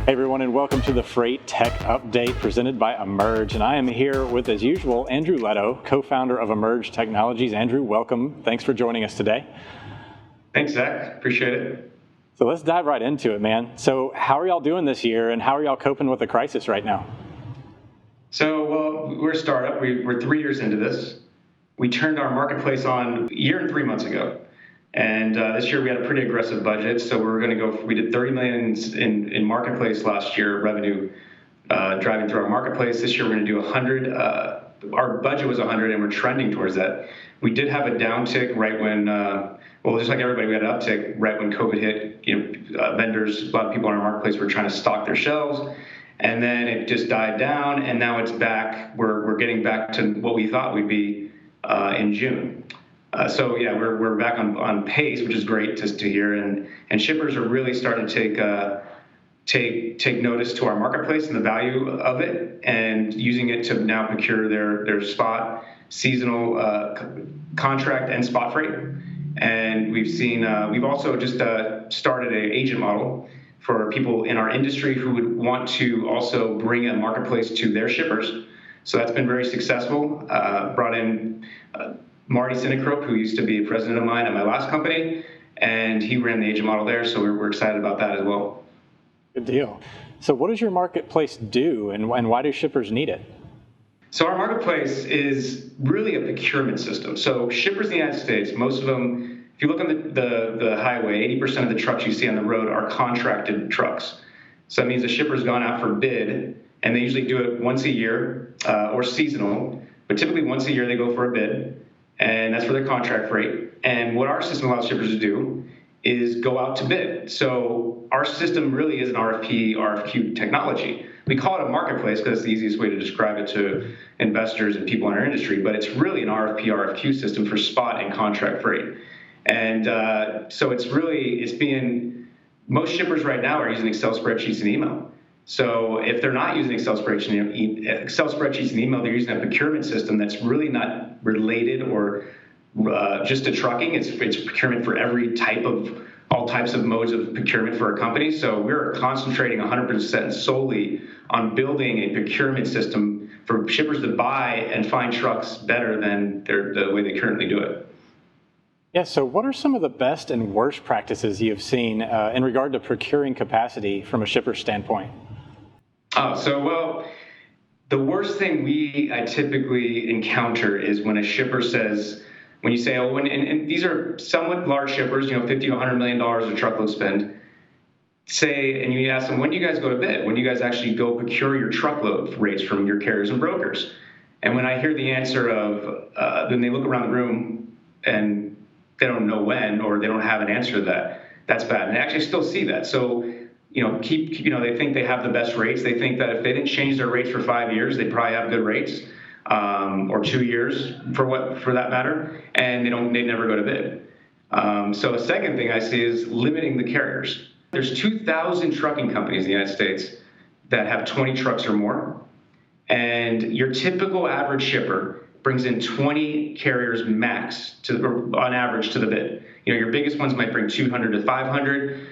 Hey everyone, and welcome to the Freight Tech Update presented by Emerge. And I am here with, as usual, Andrew Leto, co-founder of Emerge Technologies. Andrew, welcome. Thanks for joining us today. Thanks, Zach. Appreciate it. So let's dive right into it, man. So how are y'all doing this year, and how are y'all coping with the crisis right now? Well, we're a startup. We're 3 years into this. We turned our marketplace on a year and 3 months ago. And this year we had a pretty aggressive budget, so we did 30 million in marketplace last year revenue, driving through our marketplace. This year we're going to do 100. Our budget was 100, and we're trending towards that. We did have a downtick right when, just like everybody, we had an uptick right when COVID hit. Vendors, a lot of people on our marketplace were trying to stock their shelves, and then it just died down, and now it's back. We're getting back to what we thought we'd be in June. We're back on pace, which is great to hear, and shippers are really starting to take notice to our marketplace and the value of it, and using it to now procure their spot, seasonal, contract, and spot freight. And we've also just started an agent model for people in our industry who would want to also bring a marketplace to their shippers. So that's been very successful. Brought in Marty Sinekrop, who used to be a president of mine at my last company, and he ran the agent model there, so we're excited about that as well. Good deal. So what does your marketplace do, and why do shippers need it? So our marketplace is really a procurement system. So shippers in the United States, most of them, if you look on the highway, 80% of the trucks you see on the road are contracted trucks. So that means the shipper's gone out for bid, and they usually do it once a year or seasonal, but typically once a year they go for a bid. And that's for their contract freight. And what our system allows shippers to do is go out to bid. So our system really is an RFQ technology. We call it a marketplace because it's the easiest way to describe it to investors and people in our industry, but it's really an RFQ system for spot and contract freight. And so most shippers right now are using Excel spreadsheets and email. So if they're not using Excel spreadsheets and email, they're using a procurement system that's really not related or just to trucking. It's procurement for all types of modes of procurement for a company. So we're concentrating 100% solely on building a procurement system for shippers to buy and find trucks better than the way they currently do it. Yeah, so what are some of the best and worst practices you've seen in regard to procuring capacity from a shipper standpoint? The worst thing I typically encounter is when a shipper says, when you say, and these are somewhat large shippers, $50 to $100 million a truckload spend, and you ask them, when do you guys go to bid? When do you guys actually go procure your truckload rates from your carriers and brokers? And when I hear the answer of, then they look around the room and they don't know when, or they don't have an answer to that, that's bad. And I actually still see that. So, they think they have the best rates. They think that if they didn't change their rates for 5 years, they probably have good rates, or 2 years for that matter, and they never go to bid. So the second thing I see is limiting the carriers. There's 2,000 trucking companies in the United States that have 20 trucks or more, and your typical average shipper brings in 20 carriers max on average to the bid. Your biggest ones might bring 200 to 500.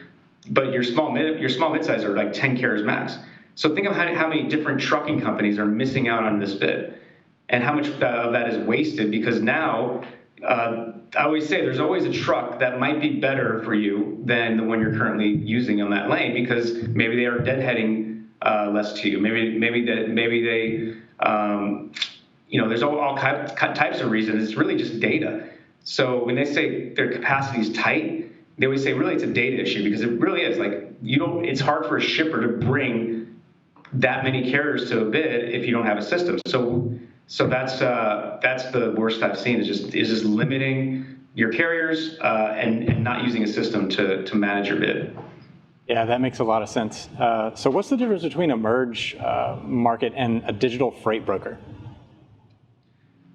But your small mid-size are like 10 carriers max. So think of how many different trucking companies are missing out on this bid, and how much of that is wasted, because now, I always say there's always a truck that might be better for you than the one you're currently using on that lane, because maybe they are deadheading less to you. Maybe they there's all types of reasons. It's really just data. So when they say their capacity is tight, they always say, really, it's a data issue, because it really is. It's hard for a shipper to bring that many carriers to a bid if you don't have a system. So that's the worst I've seen, is just limiting your carriers and not using a system to manage your bid. Yeah, that makes a lot of sense. So what's the difference between a merge market and a digital freight broker?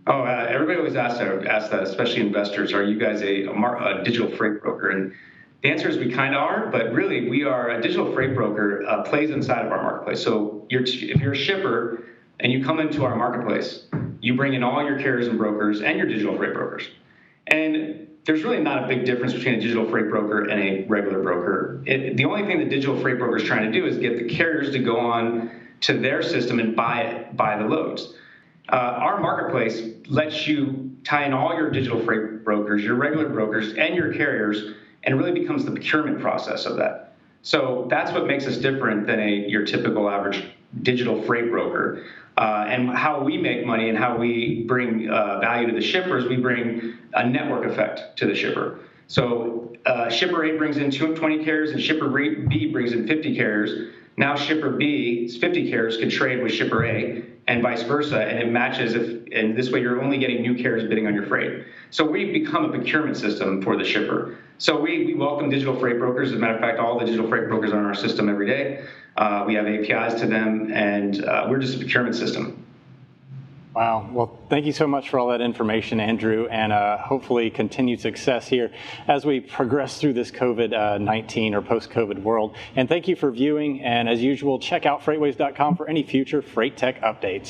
Everybody always asks that, especially investors. Are you guys a digital freight broker? And the answer is we kind of are, but really we are a digital freight broker, plays inside of our marketplace. So if you're a shipper and you come into our marketplace, you bring in all your carriers and brokers and your digital freight brokers. And there's really not a big difference between a digital freight broker and a regular broker. The only thing the digital freight broker is trying to do is get the carriers to go on to their system and buy the loads. Our marketplace lets you tie in all your digital freight brokers, your regular brokers, and your carriers, and it really becomes the procurement process of that. So that's what makes us different than your typical average digital freight broker. And how we make money and how we bring value to the shippers, we bring a network effect to the shipper. So shipper A brings in 20 carriers and shipper B brings in 50 carriers. Now shipper B's 50 carriers could trade with shipper A and vice versa, and it matches and this way you're only getting new carriers bidding on your freight. So we become a procurement system for the shipper. So we welcome digital freight brokers. As a matter of fact, all the digital freight brokers are on our system every day. We have APIs to them, and we're just a procurement system. Wow. Well, thank you so much for all that information, Andrew, and hopefully continued success here as we progress through this COVID-19 or post-COVID world. And thank you for viewing. And as usual, check out FreightWaves.com for any future freight tech updates.